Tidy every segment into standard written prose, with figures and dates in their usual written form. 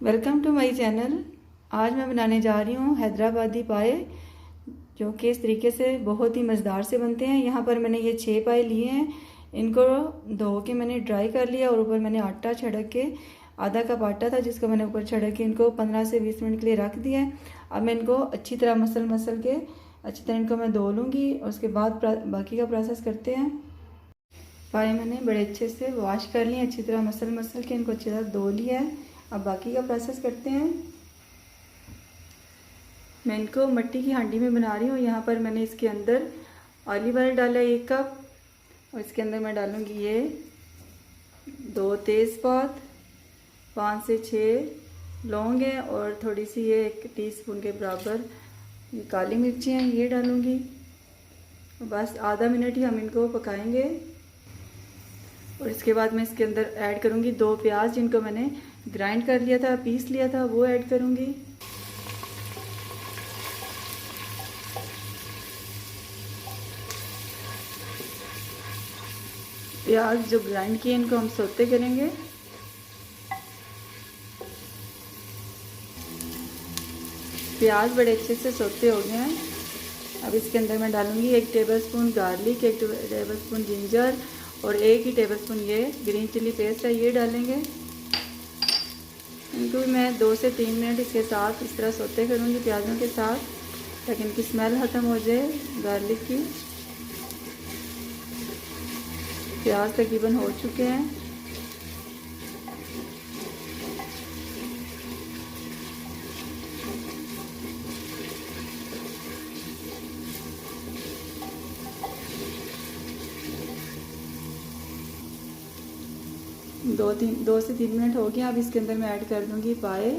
Welcome to my channel. आज मैं बनाने जा रही हूँ हैदराबादी पाए, जो कि इस तरीके से बहुत ही मज़ेदार से बनते हैं। यहाँ पर मैंने ये 6 पाए लिए हैं। इनको धो के मैंने ड्राई कर लिया और ऊपर मैंने आटा छिड़क के, आधा कप आटा था जिसको मैंने ऊपर छिड़क के इनको 15 से 20 मिनट के लिए रख दिया है। अब मैं इनको अच्छी तरह मसल के अच्छी तरह इनको मैं धो लूँगी और उसके बाद बाकी का प्रोसेस करते हैं। पाए मैंने बड़े अच्छे से वॉश कर लिए, अच्छी तरह मसल के इनको अच्छी तरह धो लिया है। अब बाकी का प्रोसेस करते हैं। मैं इनको मिट्टी की हांडी में बना रही हूँ। यहाँ पर मैंने इसके अंदर ऑलिव ऑयल डाला है 1 कप, और इसके अंदर मैं डालूँगी ये 2 तेज़पात, 5 से 6 लौंग हैं, और थोड़ी सी ये 1 टीस्पून के बराबर ये काली मिर्ची हैं, ये डालूँगी। बस आधा मिनट ही हम इनको पकाएंगे। और इसके बाद मैं इसके अंदर ऐड करूँगी 2 प्याज, जिनको मैंने ग्राइंड कर लिया था, पीस लिया था, वो ऐड करूँगी। प्याज जो ग्राइंड किए इनको हम सौते करेंगे। प्याज बड़े अच्छे से सौते हो गए हैं। अब इसके अंदर मैं डालूँगी 1 टेबलस्पून गार्लिक, 1 टेबलस्पून जिंजर और 1 ही टेबलस्पून ये ग्रीन चिली पेस्ट है, ये डालेंगे। इनको भी मैं 2 से 3 मिनट इसके साथ इस तरह सौते करूँगी प्याज़ों के साथ, ताकि इनकी स्मेल ख़त्म हो जाए गार्लिक की। प्याज तकरीबन हो चुके हैं। दो से तीन मिनट हो गया। अब इसके अंदर मैं ऐड कर दूंगी पाए।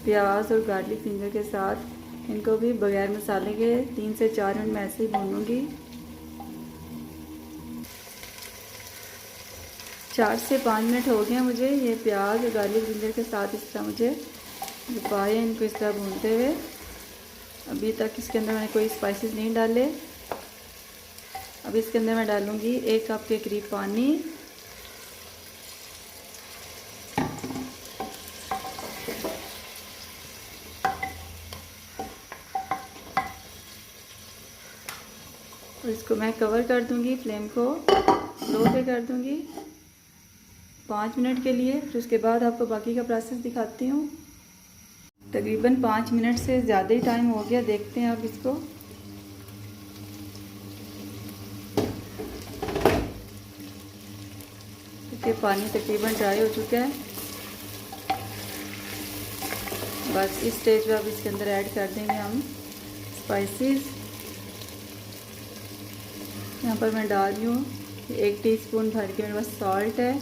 प्याज और गार्लिक फिंगर के साथ इनको भी बगैर मसाले के 3 से 4 मिनट मैं ऐसे ही भूनूंगी। 4 से 5 मिनट हो गए मुझे ये प्याज और गार्लिक फिंगर के साथ इस तरह मुझे पाए इनको इस तरह भूनते हुए। अभी तक इसके अंदर मैंने कोई स्पाइसेस नहीं डाले। अब इसके अंदर मैं डालूंगी 1 कप के करीब पानी। और इसको मैं कवर कर दूंगी, फ्लेम को लो पे कर दूंगी 5 मिनट के लिए। फिर उसके बाद आपको बाकी का प्रोसेस दिखाती हूँ। तकरीबन 5 मिनट से ज़्यादा ही टाइम हो गया। देखते हैं आप इसको। देखिए पानी तकरीबन ड्राई हो चुका है। बस इस स्टेज पे अब इसके अंदर ऐड कर देंगे हम स्पाइसेस। यहाँ पर मैं डाल रही हूँ 1 टीस्पून भर के मेरे पास सॉल्ट है,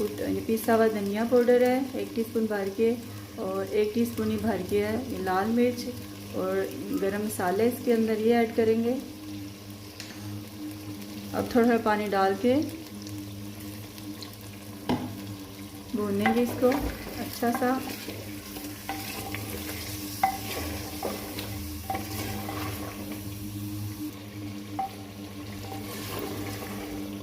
ये पिसा हुआ धनिया पाउडर है 1 टीस्पून भर के, और 1 टीस्पून ही भर के है ये लाल मिर्च, और गरम मसाले इसके अंदर ये ऐड करेंगे। अब थोड़ा थोड़ा पानी डाल के भूनेंगे इसको अच्छा सा।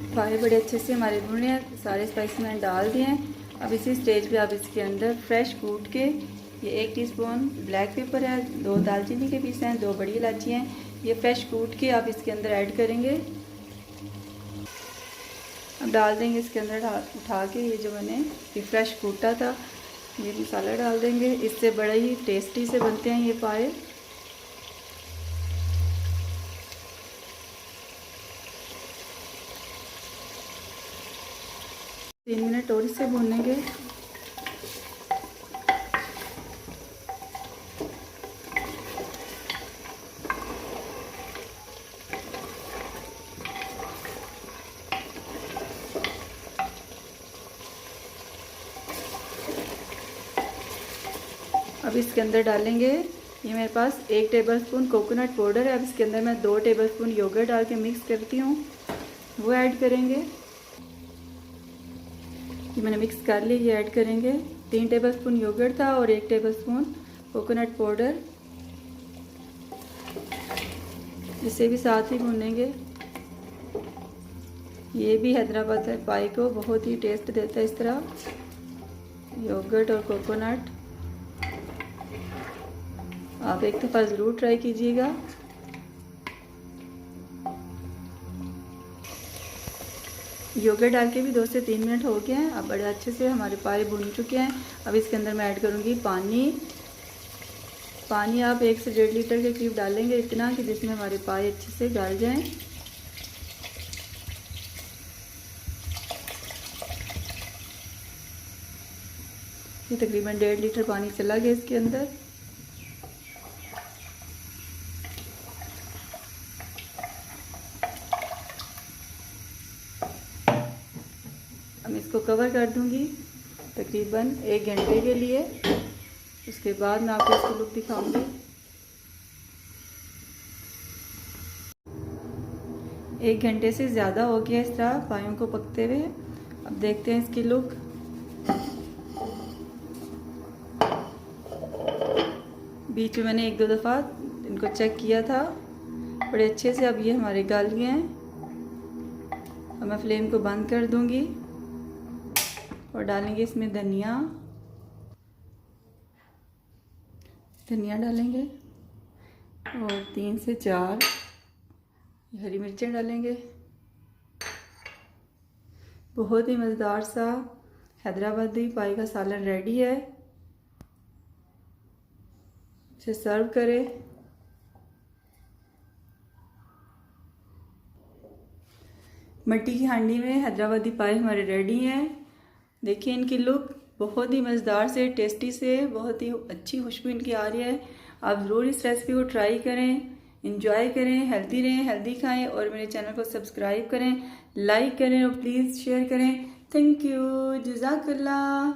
पाए बड़े अच्छे से हमारे भुने हैं, सारे स्पाइस मैंने डाल दिए हैं। अब इसी स्टेज पे आप इसके अंदर फ्रेश कूट के ये 1 टीस्पून ब्लैक पेपर है, 2 दालचीनी के पीस हैं, 2 बड़ी इलायची हैं, ये फ्रेश कूट के आप इसके अंदर ऐड करेंगे। अब डाल देंगे इसके अंदर उठा के ये जो मैंने ये फ्रेश कूटा था ये मसाला डाल देंगे। इससे बड़े ही टेस्टी से बनते हैं ये पाए। तीन मिनट और इसे भूनेंगे। अब इसके अंदर डालेंगे ये मेरे पास 1 टेबलस्पून कोकोनट पाउडर है। अब इसके अंदर मैं 2 टेबलस्पून योगर्ट डाल के मिक्स करती हूँ, वो ऐड करेंगे। ये मैंने मिक्स कर लिया, ये ऐड करेंगे। 3 टेबलस्पून योगर्ट था और 1 टेबलस्पून कोकोनट पाउडर, इसे भी साथ ही भूनेंगे। ये भी हैदराबाद पाई को बहुत ही टेस्ट देता है इस तरह, योगर्ट और कोकोनट। आप एक दफ़ा ज़रूर ट्राई कीजिएगा। योगर्ट डाल के भी 2 से 3 मिनट हो गए हैं। अब बड़े अच्छे से हमारे पाए भुन चुके हैं। अब इसके अंदर मैं ऐड करूँगी पानी आप 1 से 1.5 लीटर के करीब डालेंगे, इतना कि जिसमें हमारे पाए अच्छे से गल जाएं। ये तकरीबन 1.5 लीटर पानी चला गया इसके अंदर। अब इसको कवर कर दूंगी तकरीबन 1 घंटे के लिए। उसके बाद मैं आपको इसको लुक दिखाऊंगी। 1 घंटे से ज़्यादा हो गया इस तरह पायों को पकते हुए। अब देखते हैं इसकी लुक। बीच में मैंने 1-2 दफ़ा इनको चेक किया था बड़े अच्छे से। अब ये हमारे गल गए हैं। अब मैं फ्लेम को बंद कर दूंगी और डालेंगे इसमें धनिया डालेंगे और 3 से 4 हरी मिर्चें डालेंगे। बहुत ही मज़ेदार सा हैदराबादी पाई का सालन रेडी है। इसे सर्व करें। मिट्टी की हांडी में हैदराबादी पाई हमारे रेडी हैं। देखिए इनकी लुक बहुत ही मज़ेदार से, टेस्टी से, बहुत ही अच्छी खुशबू इनकी आ रही है। आप ज़रूर इस रेसिपी को ट्राई करें, इंजॉय करें, हेल्दी रहें, हेल्दी खाएं और मेरे चैनल को सब्सक्राइब करें, लाइक करें और प्लीज़ शेयर करें। थैंक यू, जज़ाकल्लाह।